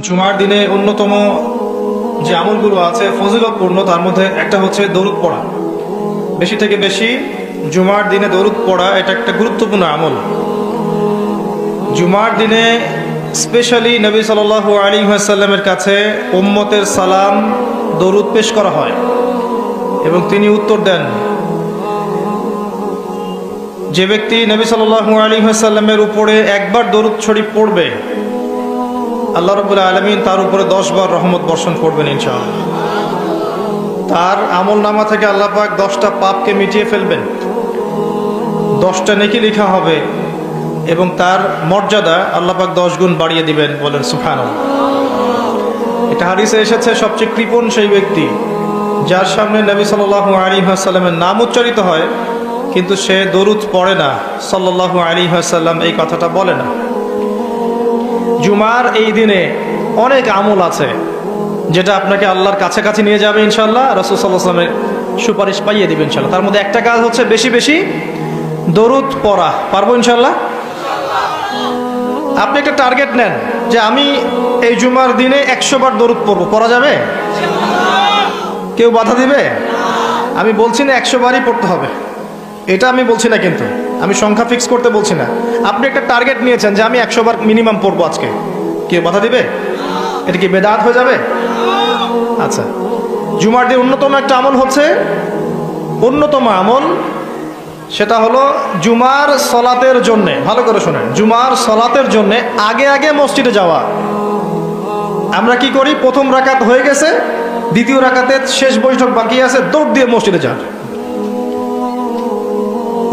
জুমার দিনে অন্যতম যে আমলগুলো আছে ফজিলতপূর্ণ, তার মধ্যে একটা হচ্ছে দরুদ পড়া। বেশি থেকে বেশি জুমার দিনে দরুদ পড়া এটা একটা গুরুত্বপূর্ণ আমল। জুমার দিনে স্পেশালি নবী সাল্লাল্লাহু আলাইহি ওয়াসাল্লামের কাছে উম্মতের সালাম দরুদ পেশ করা হয় এবং তিনি উত্তর দেন। যে ব্যক্তি নবী সাল্লাল্লাহু আলাইহি ওয়াসাল্লামের উপরে একবার দরুদ শরীফ পড়বে, আল্লাহ রাব্বুল আলামিন তার উপরে 10 বার রহমত বর্ষণ করবেন ইনশাআল্লাহ। তার আমল নামা থেকে আল্লাহ পাক 10টা পাপকে মিটিয়ে ফেলবেন, 10টা নেকি লেখা হবে এবং তার মর্যাদা আল্লাহ পাক 10 গুণ বাড়িয়ে দিবেন। বলেন সুবহানাল্লাহ। এটা হাদিসে এসেছে, সবচেয়ে কৃপণ সেই ব্যক্তি যার সামনে নবী সাল্লাল্লাহু আলাইহি ওয়াসাল্লামের নাম উচ্চারিত হয় কিন্তু সে দরুদ পড়ে না, সাল্লাল্লাহু আলাইহি ওয়াসাল্লাম এই কথাটা বলে না। জুমার এই দিনে অনেক আমল আছে যেটা আপনাকে আল্লাহর কাছাকাছি নিয়ে যাবে ইনশাআল্লাহ, রাসূল সাল্লাল্লাহু আলাইহি ওয়াসাল্লামের সুপারিশ পাইয়ে দিবেন ইনশাআল্লাহ। তার মধ্যে একটা কাজ হচ্ছে বেশি বেশি দরুদ পড়া। পারবো ইনশাআল্লাহ? আপনি একটা টার্গেট নেন যে আমি এই জুমার দিনে 100 বার দরুদ পড়বো, পড়া যাবে? কেউ বাধা দিবে? আমি বলছি না 100 বারই পড়তে হবে, এটা আমি বলছি না, কিন্তু আমি সংখ্যা ফিক্স করতে বলছি না। আপনি একটা টার্গেট নিয়েছেন যে আমি 100 বার মিনিমাম পড়বো আজকে, কেউ বাধা দিবে? এটা কি বেদাত হয়ে যাবে? আচ্ছা, জুমার দিন অন্যতম একটা আমল হচ্ছে, অন্যতম আমল সেটা হলো জুমার সলাতের জন্যে, ভালো করে শোনেন, জুমার সলাতের জন্যে আগে আগে মসজিদে যাওয়া। আমরা কি করি, প্রথম রাকাত হয়ে গেছে, দ্বিতীয় রাকাতের শেষ বৈঠক বাকি আছে, দৌড় দিয়ে মসজিদে যান।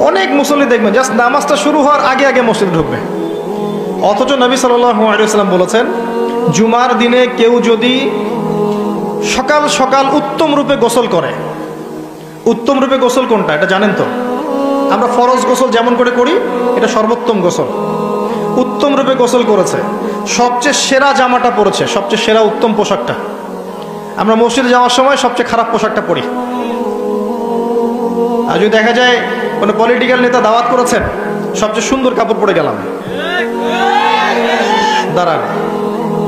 অনেক মুসল্লি দেখবেন জাস্ট নামাজটা শুরু হওয়ার আগে আগে মসজিদে ঢুকবে, অথচ নবী সাল্লাল্লাহু আলাইহি ওয়াসাল্লাম বলেছেন জুমার দিনে কেউ যদি সকাল সকাল উত্তম রূপে গোসল করে, উত্তম রূপে গোসল কোনটা এটা জানেন তো? আমরা ফরজ গোসল যেমন করে করি, এটা সর্বোত্তম গোসল। উত্তম রূপে গোসল করেছে, সবচেয়ে সেরা জামাটা পরেছে, সবচেয়ে সেরা উত্তম পোশাকটা। আমরা মসজিদে যাওয়ার সময় সবচেয়ে খারাপ পোশাকটা পরি। আর যদি দেখা যায় কোনো পলিটিক্যাল নেতা দাওয়াত করেছেন, সবচেয়ে সুন্দর কাপড় পরে গেলাম, দাঁড়ান,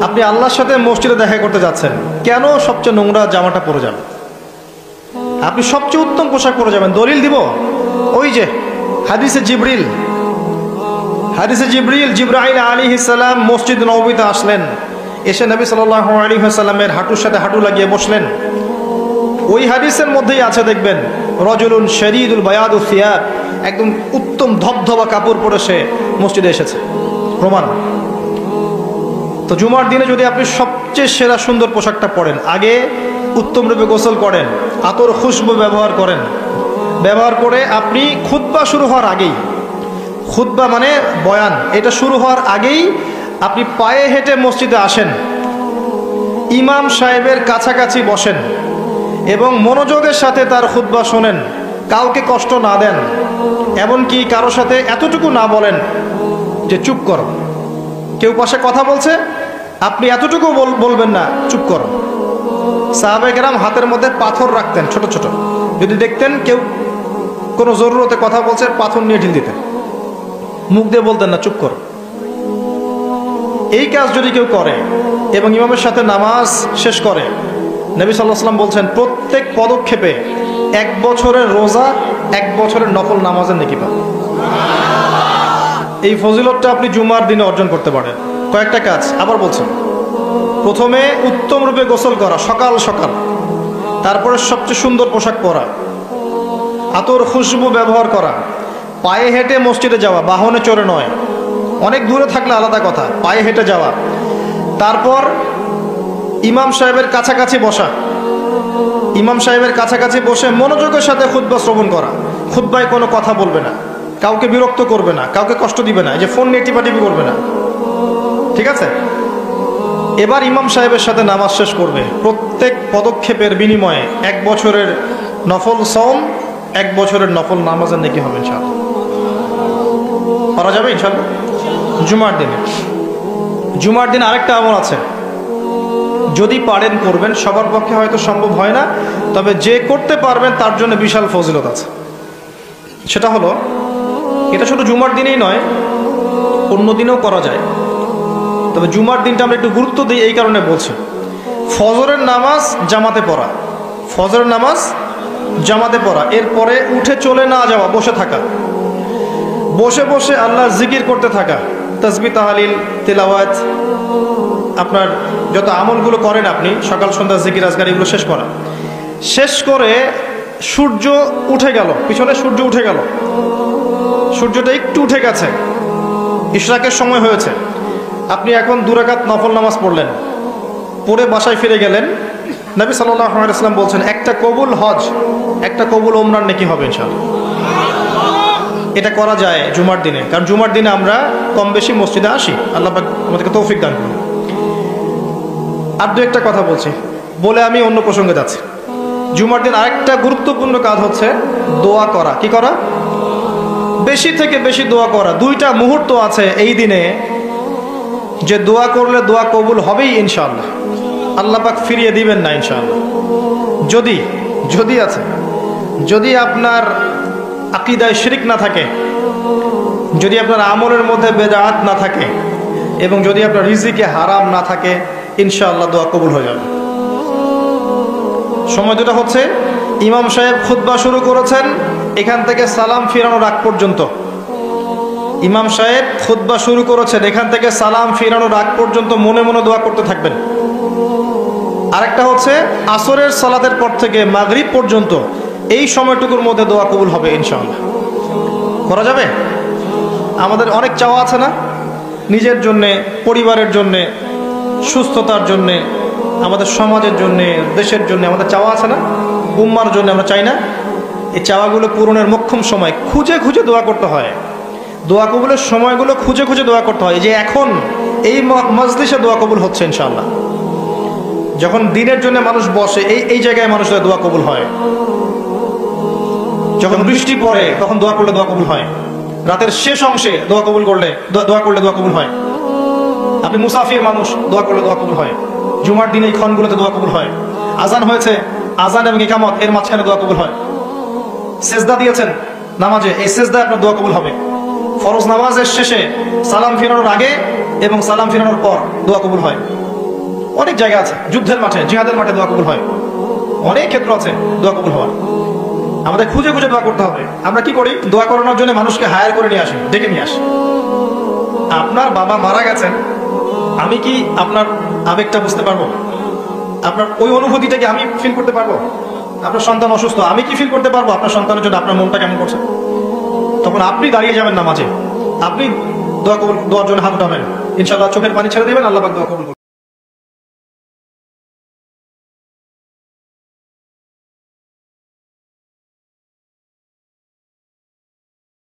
আপনি আল্লাহর সাথে মসজিদে দেখা করতে যাচ্ছেন, কেন সবচেয়ে নোংরা জামাটা পরে যাবেন? আপনি সবচেয়ে উত্তম পোশাক পরে যাবেন। দলিল দিব, ওই যে হাদিসে জিবরিল, জিবরাইল আলাইহিস সালাম মসজিদ নববীতে আসলেন, এসে নবী সাল্লাল্লাহু আলাইহি ওয়াসাল্লামের হাঁটুর সাথে হাঁটু লাগিয়ে বসলেন। ওই হাদিসের মধ্যেই আছে, দেখবেন, রজুলুন শরীদুল বায়াদু সিয়াব, একদম উত্তম ধবধবা কাপড় পরে সে মসজিদে এসেছে, প্রমাণ। তো জুমার দিনে যদি আপনি সবচেয়ে সেরা সুন্দর পোশাকটা পরেন, আগে উত্তম রূপে গোসল করেন, আতর খুশবু ব্যবহার করেন, ব্যবহার করে আপনি খুতবা শুরু হওয়ার আগেই, খুতবা মানে বয়ান, এটা শুরু হওয়ার আগেই আপনি পায়ে হেঁটে মসজিদে আসেন, ইমাম সাহেবের কাছাকাছি বসেন এবং মনোযোগের সাথে তার খুতবা শোনেন, কাউকে কষ্ট না দেন, এমনকি কারোর সাথে এতটুকু না বলেন যে চুপ করো। কেউ পাশে কথা বলছে, আপনি এতটুকু বলবেন না, চুপ করো। সাহাবায়ে কেরাম হাতের মধ্যে পাথর রাখতেন ছোট ছোট, যদি দেখতেন কেউ কোনো জরুরতে কথা বলছে, পাথর নিয়ে ঢিল দিতেন, মুখ দিয়ে বলতেন না, চুপ করো। এই কাজ যদি কেউ করে এবং ইমামের সাথে নামাজ শেষ করে, নবী সাল্লাল্লাহু আলাইহি ওয়াসাল্লাম বলছেন প্রত্যেক পদক্ষেপে 1 বছরের রোজা, 1 বছরের নফল নামাজের নেকি পাবেন। এই ফজিলতটা আপনি জুমার দিনে অর্জন করতে পারেন। কয়েকটা কাজ আবার বলছেন, প্রথমে উত্তম রূপে গোসল করা সকাল সকাল, তারপরে সবচেয়ে সুন্দর পোশাক পরা, আতর খুশবু ব্যবহার করা, পায়ে হেঁটে মসজিদে যাওয়া, বাহনে চড়ে নয়, অনেক দূরে থাকলে আলাদা কথা, পায়ে হেঁটে যাওয়া, তারপর ইমাম সাহেবের কাছাকাছি বসা, ইমাম সাহেবের কাছাকাছি বসে মনোযোগের সাথে খুতবা শ্রবণ করা, খুতবায় কোনো কথা বলবে না, কাউকে বিরক্ত করবে না, কাউকে কষ্ট দিবে না, এই যে ফোন নিয়ে টিপাটিপি করবে না, ঠিক আছে? এবার ইমাম সাহেবের সাথে নামাজ শেষ করবে, প্রত্যেক পদক্ষেপের বিনিময়ে 1 বছরের নফল সওম, 1 বছরের নফল নামাজের নেকি হবে ইনশাআল্লাহ। পারা যাবে ইনশাআল্লাহ জুমার দিনে। জুমার দিন আরেকটা আমল আছে, যদি পারেন করবেন, সবার পক্ষে হয়তো সম্ভব হয় না, তবে যে করতে পারবেন তার জন্য বিশাল ফজিলত আছে। সেটা হলো, এটা শুধু জুমার দিনেই নয়, অন্য দিনেও করা যায়। তবে জুমার দিনটা আমরা একটু গুরুত্ব দিই এই কারণে বলছি, ফজরের নামাজ জামাতে পড়া, ফজরের নামাজ জামাতে পড়া, এরপরে উঠে চলে না যাওয়া, বসে থাকা, বসে বসে আল্লাহর জিকির করতে থাকা, তাসবিহ তাহলিল তিলাওয়াত, আপনার যত আমলগুলো করেন আপনি সকাল সন্ধ্যা জিকির আজকার, এগুলো শেষ করা, শেষ করে সূর্য উঠে গেল, পিছনে সূর্য উঠে গেল, সূর্যটা একটু উঠে গেছে, ইশরাকের সময় হয়েছে, আপনি এখন 2 রাকাত নফল নামাজ পড়লেন, পড়ে বাসায় ফিরে গেলেন। নবী সাল্লাল্লাহু আলাইহি ওয়াসাল্লাম বলছেন একটা কবুল হজ, একটা কবুল ওমরার নেকি হবে ইনশাআল্লাহ। এটা করা যায় জুমার দিনে, কারণ জুমার দিনে আমরা কম বেশি মসজিদে আসি, আল্লাহ পাক আমাদেরকে তৌফিক দান করুন। আর 2-1টা কথা বলছি, বলে আমি অন্য প্রসঙ্গে যাচ্ছি। জুমার দিন আরেকটা গুরুত্বপূর্ণ কাজ হচ্ছে দোয়া করা। কি করা? বেশি থেকে বেশি দোয়া করা। 2টা মুহূর্ত আছে এই দিনে যে দোয়া করলে দোয়া কবুল হবেই ইনশাআল্লাহ, আল্লাহ পাক ফিরিয়ে দিবেন না ইনশাআল্লাহ। যদি আছে, যদি আপনার আকীদায় শিরক না থাকে, যদি আপনার আমলের মধ্যে বেদাত না থাকে, এবং যদি আপনার রিজিকে হারাম না থাকে, ইনশাআল্লাহ দোয়া কবুল হয়ে যাবে। সময় দুটো হচ্ছে, ইমাম সাহেব খুতবা শুরু করেছেন, এখান থেকে সালাম ফিরানোর আগ পর্যন্ত, ইমাম সাহেব খুতবা শুরু করেছেন, এখান থেকে সালাম ফিরানোর আগ পর্যন্ত মনে মনে দোয়া করতে থাকবেন। আরেকটা হচ্ছে আসরের সালাতের পর থেকে মাগরিব পর্যন্ত, এই সময়টুকুর মধ্যে দোয়া কবুল হবে ইনশাআল্লাহ। করা যাবে? আমাদের অনেক চাওয়া আছে না, নিজের জন্যে, পরিবারের জন্যে, সুস্থতার জন্যে, আমাদের সমাজের জন্যে, দেশের জন্য আমাদের চাওয়া আছে না, উম্মার জন্য আমরা চাই না? এই চাওয়াগুলো পূরণের মোক্ষম সময় খুঁজে খুঁজে দোয়া করতে হয়, দোয়া কবুলের সময়গুলো খুঁজে খুঁজে দোয়া করতে হয়। যে এখন এই মজলিসে দোয়া কবুল হচ্ছে ইনশাআল্লাহ, যখন দিনের জন্য মানুষ বসে এই জায়গায় মানুষের দোয়া কবুল হয়, যখন বৃষ্টি পড়ে তখন দোয়া করলে দোয়া কবুল হয়, রাতের শেষ অংশে দোয়া কবুল করলে দোয়া কবুল হয়, আপনি মুসাফির মানুষ, দোয়া করলে দোয়া কবুল হয়, জুমার দিন এই ক্ষণগুলোতে দোয়া কবুল হয়, আজান হয়েছে, আজান এবং ইকামত এর মাঝখানে দোয়া কবুল হয়, সেজদা দিয়েছেন নামাজে, এই সেজদায় আপনার দোয়া কবুল হবে, ফরজ নামাজের শেষে সালাম ফিরানোর আগে এবং সালাম ফিরানোর পর দোয়া কবুল হয়। অনেক জায়গা আছে, যুদ্ধের মাঠে, জিহাদের মাঠে দোয়া কবুল হয়, অনেক ক্ষেত্র আছে দোয়া কবুল হওয়ার। আমাদের খুঁজে খুঁজে দোয়া করতে হবে। আমরা কি করি? দোয়া করানোর জন্য মানুষকে হায়ার করে নিয়ে আসি, ডেকে নিয়ে আসি। আপনার বাবা মারা গেছেন, আমি কি আপনার আবেগটা বুঝতে পারবো? আপনার ওই অনুভূতিটা কি আমি ফিল করতে পারবো? আপনার সন্তান অসুস্থ, আমি কি ফিল করতে পারবো আপনার সন্তানের জন্য আপনার মনটা কেমন করছে? তখন আপনি দাঁড়িয়ে যাবেন নামাজে, আপনি দোয়ার জন্য হাত উঠাবেন, ইনশাআল্লাহ চোখের পানি ছেড়ে দেবেন, আল্লাহ পাক দোয়া কবুল করবেন।